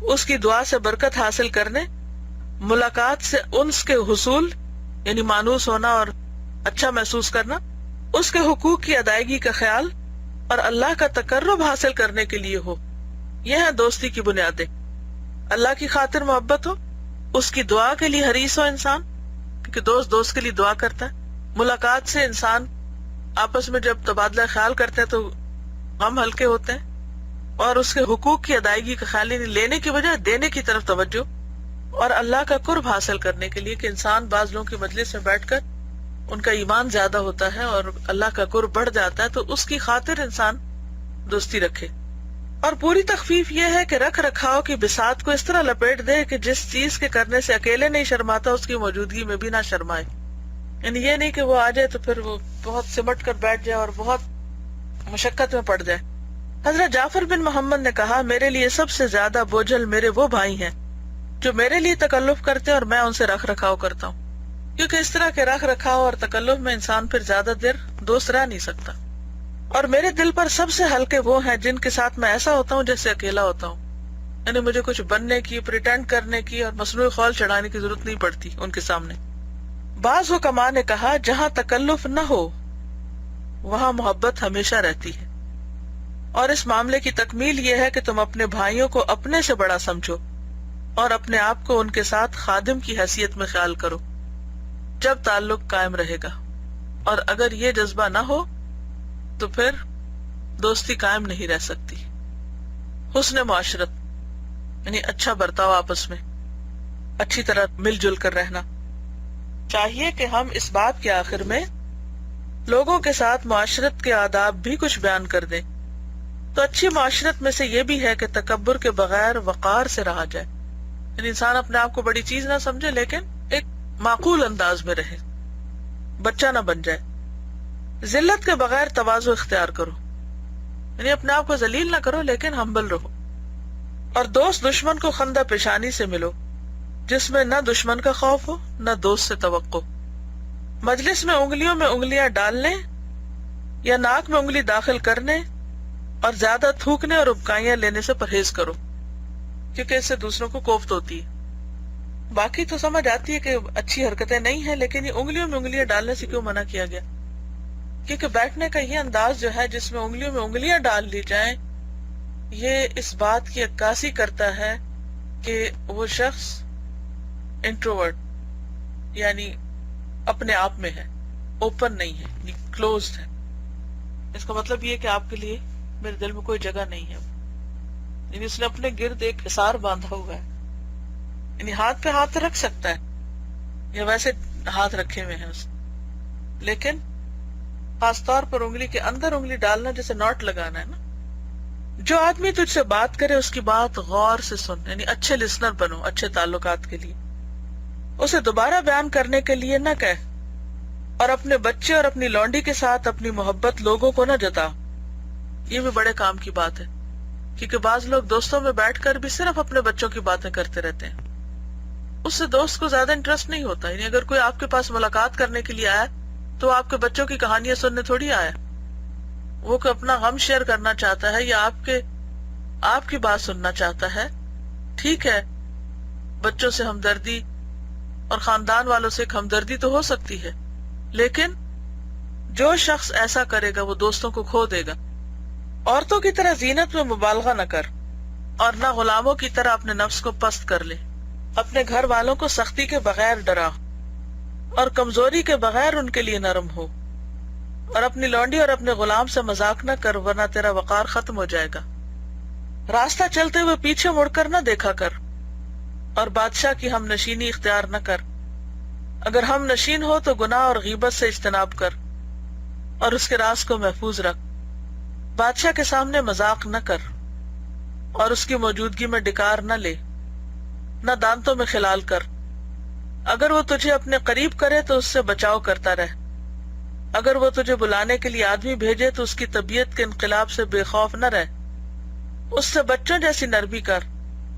اس کی دعا سے برکت حاصل کرنے، ملاقات سے انس کے حصول یعنی مانوس ہونا اور اچھا محسوس کرنا، اس کے حقوق کی ادائیگی کا خیال اور اللہ کا تقرب حاصل کرنے کے لیے ہو۔ یہ ہے دوستی کی بنیادیں۔ اللہ کی خاطر محبت ہو، اس کی دعا کے لیے حریص ہو انسان، کیونکہ دوست دوست کے لیے دعا کرتا ہے، ملاقات سے انسان آپس میں جب تبادلہ خیال کرتے ہیں تو غم ہلکے ہوتے ہیں، اور اس کے حقوق کی ادائیگی کا خیال، یعنی لینے کی بجائے دینے کی طرف توجہ، اور اللہ کا قرب حاصل کرنے کے لیے کہ انسان بعض لوگوں کی مجلس میں بیٹھ کر ان کا ایمان زیادہ ہوتا ہے اور اللہ کا قرب بڑھ جاتا ہے، تو اس کی خاطر انسان دوستی رکھے۔ اور پوری تخفیف یہ ہے کہ رکھ رکھاؤ کی بساط کو اس طرح لپیٹ دے کہ جس چیز کے کرنے سے اکیلے نہیں شرماتا اس کی موجودگی میں بھی نہ شرمائے، یعنی یہ نہیں کہ وہ آ جائے تو پھر وہ بہت سمٹ کر بیٹھ جائے اور بہت مشقت میں پڑ جائے۔ حضرت جعفر بن محمد نے کہا، میرے لیے سب سے زیادہ بوجھل میرے وہ بھائی ہیں جو میرے لیے تکلف کرتے اور میں ان سے رکھ رکھاؤ کرتا ہوں، کیونکہ اس طرح کے رکھ رکھاؤ اور تکلف میں انسان پھر زیادہ دیر دوست رہ نہیں سکتا۔ اور میرے دل پر سب سے ہلکے وہ ہیں جن کے ساتھ میں ایسا ہوتا ہوں جیسے اکیلا ہوتا ہوں، یعنی مجھے کچھ بننے کی، پریٹینڈ کرنے کی اور مصنوعی خول چڑھانے کی ضرورت نہیں پڑتی ان کے سامنے۔ بعض حکماء نے کہا جہاں تکلف نہ ہو وہاں محبت ہمیشہ رہتی ہے، اور اس معاملے کی تکمیل یہ ہے کہ تم اپنے بھائیوں کو اپنے سے بڑا سمجھو اور اپنے آپ کو ان کے ساتھ خادم کی حیثیت میں خیال کرو جب تعلق قائم رہے گا، اور اگر یہ جذبہ نہ ہو تو پھر دوستی قائم نہیں رہ سکتی۔ حسن معاشرت یعنی اچھا برتاؤ، آپس میں اچھی طرح مل جل کر رہنا۔ چاہیے کہ ہم اس بات کے آخر میں لوگوں کے ساتھ معاشرت کے آداب بھی کچھ بیان کر دیں۔ تو اچھی معاشرت میں سے یہ بھی ہے کہ تکبر کے بغیر وقار سے رہا جائے، یعنی انسان اپنے آپ کو بڑی چیز نہ سمجھے لیکن ایک معقول انداز میں رہے، بچہ نہ بن جائے۔ ذلت کے بغیر تواضع اختیار کرو، یعنی اپنے آپ کو ذلیل نہ کرو لیکن ہمبل رہو۔ اور دوست دشمن کو خندہ پیشانی سے ملو، جس میں نہ دشمن کا خوف ہو نہ دوست سے توقع۔ مجلس میں انگلیوں میں انگلیاں ڈالنے یا ناک میں انگلی داخل کرنے اور زیادہ تھوکنے اور ابکائیاں لینے سے پرہیز کرو، کیونکہ اس سے دوسروں کو کوفت ہوتی ہے۔ باقی تو سمجھ آتی ہے کہ اچھی حرکتیں نہیں ہیں، لیکن یہ انگلیوں میں انگلیاں ڈالنے سے کیوں منع کیا گیا؟ کیونکہ بیٹھنے کا یہ انداز جو ہے جس میں انگلیوں میں انگلیاں ڈال لی جائیں، یہ اس بات کی عکاسی کرتا ہے کہ وہ شخص انٹروورٹ یعنی اپنے آپ میں ہے، اوپن نہیں ہے، کلوزڈ ہے۔ اس کا مطلب یہ کہ آپ کے لیے میرے دل میں کوئی جگہ نہیں ہے، یعنی اس نے اپنے گرد ایک حصار باندھا ہوا ہے، یعنی ہاتھ پہ ہاتھ رکھ سکتا ہے یا ویسے ہاتھ رکھے ہوئے ہیں اس، لیکن خاص طور پر انگلی کے اندر انگلی ڈالنا جیسے ناٹ لگانا ہے نا۔ جو آدمی تجھ سے بات کرے اس کی بات غور سے سن، یعنی اچھے لسنر بنو اچھے تعلقات کے لیے، اسے دوبارہ بیان کرنے کے لیے نہ کہہ، اور اپنے بچے اور اپنی لونڈی کے ساتھ اپنی محبت لوگوں کو نہ جتا۔ یہ بھی بڑے کام کی بات ہے، کیونکہ بعض لوگ دوستوں میں بیٹھ کر بھی صرف اپنے بچوں کی باتیں کرتے رہتے ہیں، اس سے دوست کو زیادہ انٹرسٹ نہیں ہوتا۔ یعنی اگر کوئی آپ کے پاس ملاقات کرنے کے لیے آیا تو آپ کے بچوں کی کہانیاں سننے تھوڑی آیا، وہ کوئی اپنا غم شیئر کرنا چاہتا ہے یا آپ کی بات سننا چاہتا ہے۔ ٹھیک ہے، بچوں سے ہمدردی اور خاندان والوں سے ایک ہمدردی تو ہو سکتی ہے، لیکن جو شخص ایسا کرے گا وہ دوستوں کو کھو دے گا۔ عورتوں کی طرح زینت میں مبالغہ نہ کر، اور نہ غلاموں کی طرح اپنے نفس کو پست کر لے۔ اپنے گھر والوں کو سختی کے بغیر ڈرا اور کمزوری کے بغیر ان کے لیے نرم ہو، اور اپنی لونڈی اور اپنے غلام سے مذاق نہ کر، ورنہ تیرا وقار ختم ہو جائے گا۔ راستہ چلتے ہوئے پیچھے مڑ کر نہ دیکھا کر، اور بادشاہ کی ہم نشینی اختیار نہ کر۔ اگر ہم نشین ہو تو گناہ اور غیبت سے اجتناب کر، اور اس کے راز کو محفوظ رکھ۔ بادشاہ کے سامنے مذاق نہ کر، اور اس کی موجودگی میں ڈکار نہ لے، نہ دانتوں میں خلال کر۔ اگر وہ تجھے اپنے قریب کرے تو اس سے بچاؤ کرتا رہ، اگر وہ تجھے بلانے کے لیے آدمی بھیجے تو اس کی طبیعت کے انقلاب سے بے خوف نہ رہ۔ اس سے بچوں جیسی نرمی کر،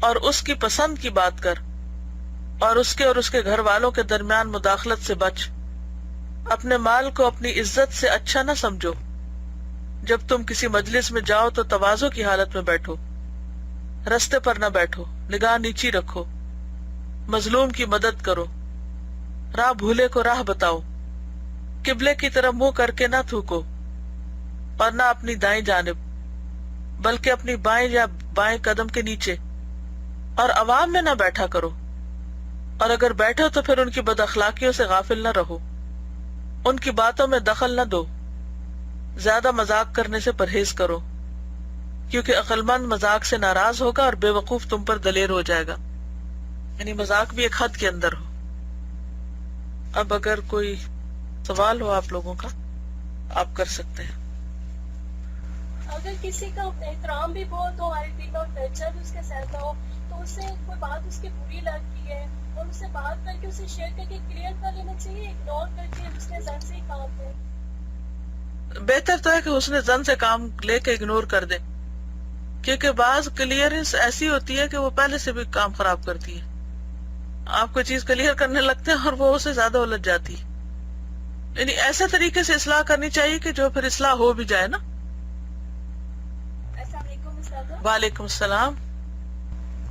اور اس کی پسند کی بات کر، اور اس کے گھر والوں کے درمیان مداخلت سے بچ۔ اپنے مال کو اپنی عزت سے اچھا نہ سمجھو۔ جب تم کسی مجلس میں جاؤ تو تواضع کی حالت میں بیٹھو، رستے پر نہ بیٹھو، نگاہ نیچی رکھو، مظلوم کی مدد کرو، راہ بھولے کو راہ بتاؤ، قبلے کی طرف منہ کر کے نہ تھوکو، اور نہ اپنی دائیں جانب بلکہ اپنی بائیں یا بائیں قدم کے نیچے، اور عوام میں نہ بیٹھا کرو، اور اگر بیٹھو تو پھر ان کی بد اخلاقیوں سے غافل نہ رہو، ان کی باتوں میں دخل نہ دو، زیادہ مذاق کرنے سے پرہیز کرو، کیونکہ عقل مند مذاق سے ناراض ہوگا اور بے وقوف تم پر دلیر ہو جائے گا۔ یعنی مذاق بھی ایک حد کے اندر ہو۔ اب اگر کوئی سوال ہو آپ لوگوں کا آپ کر سکتے ہیں۔ اگر کسی کا احترام بھی بہت ہو، ہمارے دل میں درجہ بھی اس کے ساتھ ہو، تو اس سے کوئی بات اس کی بری لگتی ہے اور اس سے بات کر کے اسے شیئر کر کے کلیئر کر لینا چاہیے، اگنور کر کے اس نے زن سے ہی کام لے۔ بہتر تو ہے کہ اس نے زن سے کام لے کے اگنور کر دے، کیونکہ بعض کلیئرنس ایسی ہوتی ہے کہ وہ پہلے سے بھی کام خراب کرتی ہے۔ آپ کوئی چیز کلیئر کرنے لگتے ہیں اور وہ اسے زیادہ الجھ جاتی ہے۔ یعنی ایسے طریقے سے اصلاح کرنی چاہیے کہ جو پھر اصلاح ہو بھی جائے نا، استاذہ. وعلیکم السلام.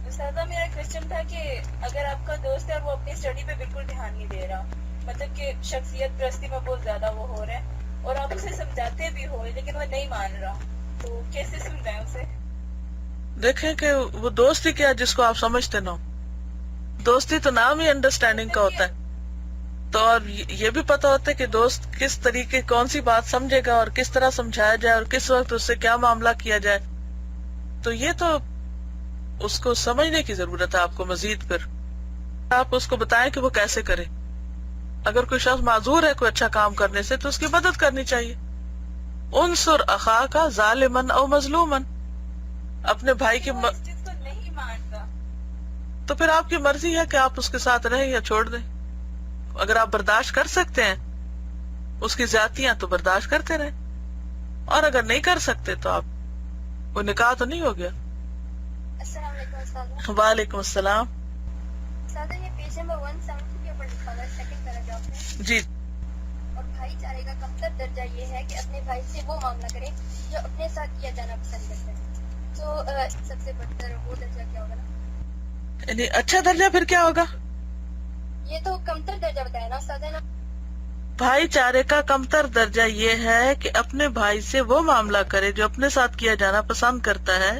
استاذہ میرا کوشچن تھا کہ اگر آپ کا دوست ہے اور وہ اپنی اسٹڈی پہ بالکل دھیان نہیں دے رہا, مطلب کہ شخصیت پرستی میں بہت زیادہ وہ ہو رہا ہے, اور آپ اسے سمجھاتے بھی ہو لیکن وہ نہیں مان رہا, تو کیسے سمجھائیں اسے؟ دیکھیں کہ وہ دوست ہی کیا جس کو آپ سمجھتے نہ ہو. دوستی تو نام ہی انڈرسٹینڈنگ کا ہوتا ہے, تو اور یہ بھی پتا ہوتا ہے کہ دوست کس طریقے کون سی بات سمجھے گا اور کس طرح سمجھایا جائے اور کس وقت اس سے کیا معاملہ کیا جائے. تو یہ تو اس کو سمجھنے کی ضرورت ہے آپ کو مزید. پھر آپ اس کو بتائیں کہ وہ کیسے کرے. اگر کوئی شخص معذور ہے کوئی اچھا کام کرنے سے تو اس کی مدد کرنی چاہیے. انصر اخاک ظالمن او مظلومن. اپنے بھائی کی وہ اس چیز کو نہیں مانتا. تو پھر آپ کی مرضی ہے کہ آپ اس کے ساتھ رہیں یا چھوڑ دیں. اگر آپ برداشت کر سکتے ہیں اس کی زیادتیاں تو برداشت کرتے رہیں, اور اگر نہیں کر سکتے تو آپ وہ نکاح تو نہیں ہو گیا. السلام علیکم استاذہ. وعلیکم السلام. استاذہ یہ پیج نمبر 170 کے اوپر لکھا ہوا ہے سیکنڈ پیراگراف میں. جی. اور بھائی چارے کا کمتر درجہ یہ ہے کہ اپنے بھائی سے وہ معاملہ کرے جو اپنے ساتھ کیا جانا پسند کرتے ہیں. تو سب سے بدتر وہ درجہ کیا ہوگا نا؟ یعنی اچھا درجہ پھر کیا ہوگا؟ یہ تو کمتر درجہ بتایا نا استاذہ نا. بھائی چارے کا کمتر درجہ یہ ہے کہ اپنے بھائی سے وہ معاملہ کرے جو اپنے ساتھ کیا جانا پسند کرتا ہے.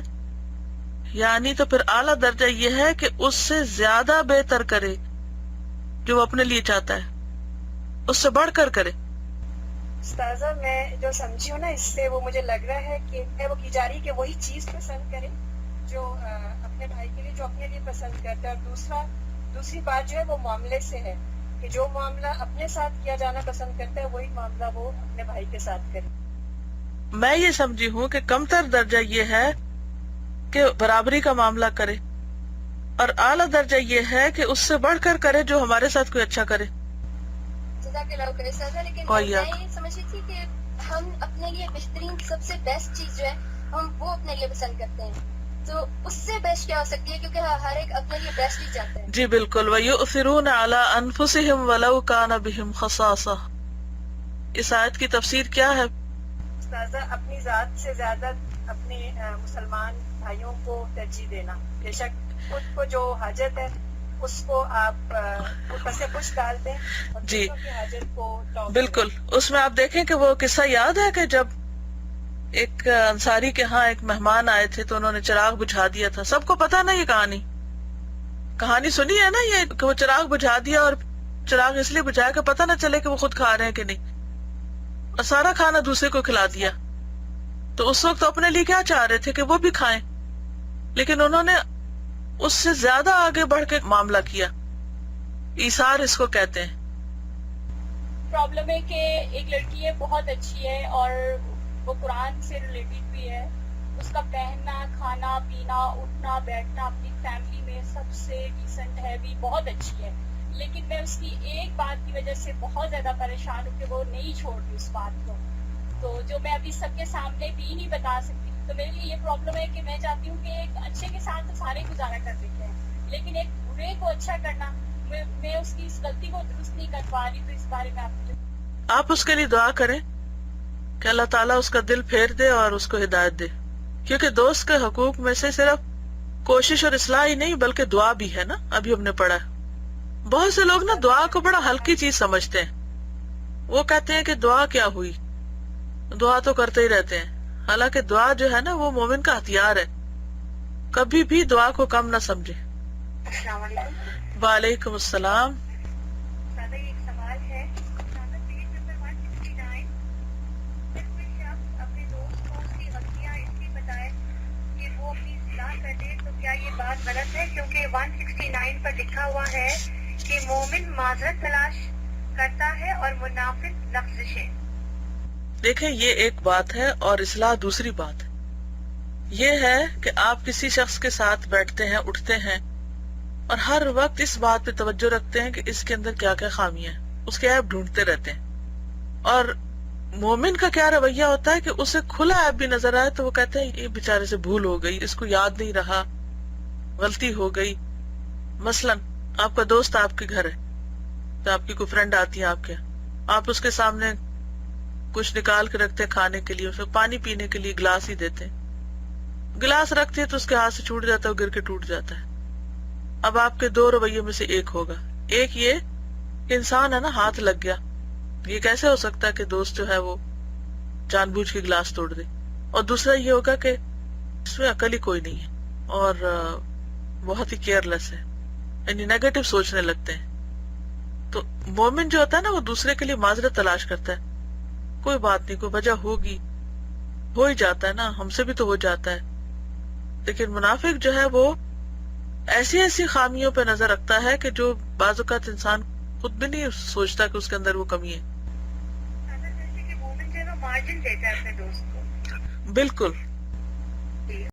یعنی تو پھر اعلیٰ درجہ یہ ہے کہ اس سے زیادہ بہتر کرے جو وہ اپنے لیے چاہتا ہے, اس سے بڑھ کر کرے. استاذہ میں جو سمجھی ہوں نا اس سے وہ مجھے لگ رہا ہے کہ وہ کی جا رہی کہ وہی چیز پسند کرے جو اپنے بھائی کے لیے جو اپنے لیے پسند کرتا ہے. اور دوسری بات جو ہے وہ معاملے سے ہے کہ جو معاملہ اپنے ساتھ کیا جانا پسند کرتا ہے وہی معاملہ وہ اپنے بھائی کے ساتھ کرے. میں یہ سمجھی ہوں کہ کمتر درجہ یہ ہے کہ برابری کا معاملہ کرے, اور اعلیٰ درجہ یہ ہے کہ اس سے بڑھ کر کرے جو ہمارے ساتھ کوئی اچھا کرے. جزاک اللہ خیر استاذہ. لیکن میں یہ سمجھ رہی تھی کہ ہم اپنے لیے بہترین سب سے بیسٹ چیز جو ہے ہم وہ اپنے لیے پسند کرتے ہیں, تو اس سے بیسٹ کیا ہو سکتی ہے, کیونکہ ہر ایک اپنے لیے بیسٹ ہی چاہتے ہیں. جی بالکل. وَيُؤْثِرُونَ عَلَىٰ أَنفُسِهِمْ وَلَوْ كَانَ بِهِمْ خَصَاصَةٌ. اس آیت کی تفسیر کیا ہے؟ استاذہ اپنی ذات سے زیادہ اپنے مسلمان بھائیوں کو ترجیح دینا. بے شک خود کو جو حاجت ہے اس کو آپ پس پش ڈال دیں اور جی دوسروں کی حاجت کو ٹاپ بالکل. اس میں آپ دیکھیں کہ وہ قصہ یاد ہے کہ جب ایک انصاری کے ہاں ایک مہمان آئے تھے تو انہوں نے چراغ بجھا دیا تھا. سب کو پتا نا یہ کہانی سنی ہے نا, یہ کہ وہ چراغ بجھا دیا اور چراغ اس لیے بجھایا کہ پتہ نہ چلے کہ وہ خود کھا رہے ہیں کہ نہیں, اور سارا کھانا دوسرے کو کھلا دیا. تو اس وقت اپنے لیے کیا چاہ رہے تھے کہ وہ بھی کھائیں, لیکن انہوں نے اس سے زیادہ آگے بڑھ کے معاملہ کیا. ایثار اس کو کہتے ہیں. پرابلم ہے کہ ایک لڑکی ہے بہت اچھی ہے اور وہ قرآن سے ریلیٹڈ بھی ہے, اس کا پہننا کھانا پینا اٹھنا بیٹھنا اپنی فیملی میں سب سے ڈیسنٹ ہے بھی, بہت اچھی ہے. لیکن میں اس کی ایک بات کی وجہ سے بہت زیادہ پریشان ہوں کہ وہ نہیں چھوڑ رہی اس بات کو, تو جو میں ابھی سب کے سامنے بھی نہیں بتا سکتی. تو میرے لیے یہ پرابلم ہے کہ میں چاہتی ہوں کہ ایک اچھے کے ساتھ تو سارے گزارا کر دیتے ہیں, لیکن ایک برے کو اچھا کرنا میں اس کی اس غلطی کو درست نہیں کر پا رہی. تو اس بارے میں آپ اس کے لیے دعا کریں کہ اللہ تعالیٰ اس کا دل پھیر دے اور اس کو ہدایت دے, کیونکہ دوست کے حقوق میں سے صرف کوشش اور اصلاح ہی نہیں بلکہ دعا بھی ہے نا. ابھی ہم نے پڑھا ہے. بہت سے لوگ نا دعا کو بڑا ہلکی چیز سمجھتے ہیں. وہ کہتے ہیں کہ دعا کیا ہوئی, دعا تو کرتے ہی رہتے ہیں. حالانکہ دعا جو ہے نا وہ مومن کا ہتھیار ہے, کبھی بھی دعا کو کم نہ سمجھے. السلام علیکم. وعلیکم السلام. ایک سوال ہے. اپنے دوست کو اس کی غلطیاں اس لیے بتائے کہ وہ اپنی اصلاح کر دے, تو کیا یہ بات غلط ہے؟ کیونکہ 169 پر لکھا ہوا ہے کہ مومن معذرت تلاش کرتا ہے اور منافق لفظشیں. دیکھیں یہ ایک بات ہے اور اصلاح دوسری بات ہے. یہ ہے کہ آپ کسی شخص کے ساتھ بیٹھتے ہیں اٹھتے ہیں اور ہر وقت اس بات پہ توجہ رکھتے ہیں کہ اس کے اندر کیا کیا خامیاں ہیں, اس کے عیب ڈھونڈتے رہتے ہیں. اور مومن کا کیا رویہ ہوتا ہے کہ اسے کھلا عیب بھی نظر آئے تو وہ کہتے ہیں یہ بیچارے سے بھول ہو گئی, اس کو یاد نہیں رہا, غلطی ہو گئی. مثلا آپ کا دوست آپ کے گھر ہے تو آپ کی کوئی فرینڈ آتی ہے آپ کے, آپ اس کے سامنے کچھ نکال کے رکھتے ہیں کھانے کے لیے, اسے پانی پینے کے لیے گلاس ہی دیتے ہیں. گلاس رکھتے تو اس کے ہاتھ سے چھوٹ جاتا ہے, وہ گر کے ٹوٹ جاتا ہے. اب آپ کے 2 رویے میں سے ایک ہوگا. ایک یہ کہ انسان ہے نا, ہاتھ لگ گیا, یہ کیسے ہو سکتا ہے کہ دوست جو ہے وہ جان بوجھ کے گلاس توڑ دے. اور دوسرا یہ ہوگا کہ اس میں عقل ہی کوئی نہیں ہے اور بہت ہی کیئر لیس ہے, یعنی نیگیٹو سوچنے لگتے ہیں. تو مومن جو ہوتا ہے نا, وہ دوسرے کے لیے معذرت تلاش کرتا ہے. کوئی بات نہیں, کوئی وجہ ہوگی, ہو ہی جاتا ہے نا, ہم سے بھی تو ہو جاتا ہے. لیکن منافق جو ہے وہ ایسی ایسی خامیوں پہ نظر رکھتا ہے کہ جو بعض اوقات انسان خود بھی نہیں سوچتا کہ اس کے اندر وہ کمی ہے. جیسے کہ مومن جو ہے وہ مارجن دیتا ہے اپنے دوست کو. بالکل.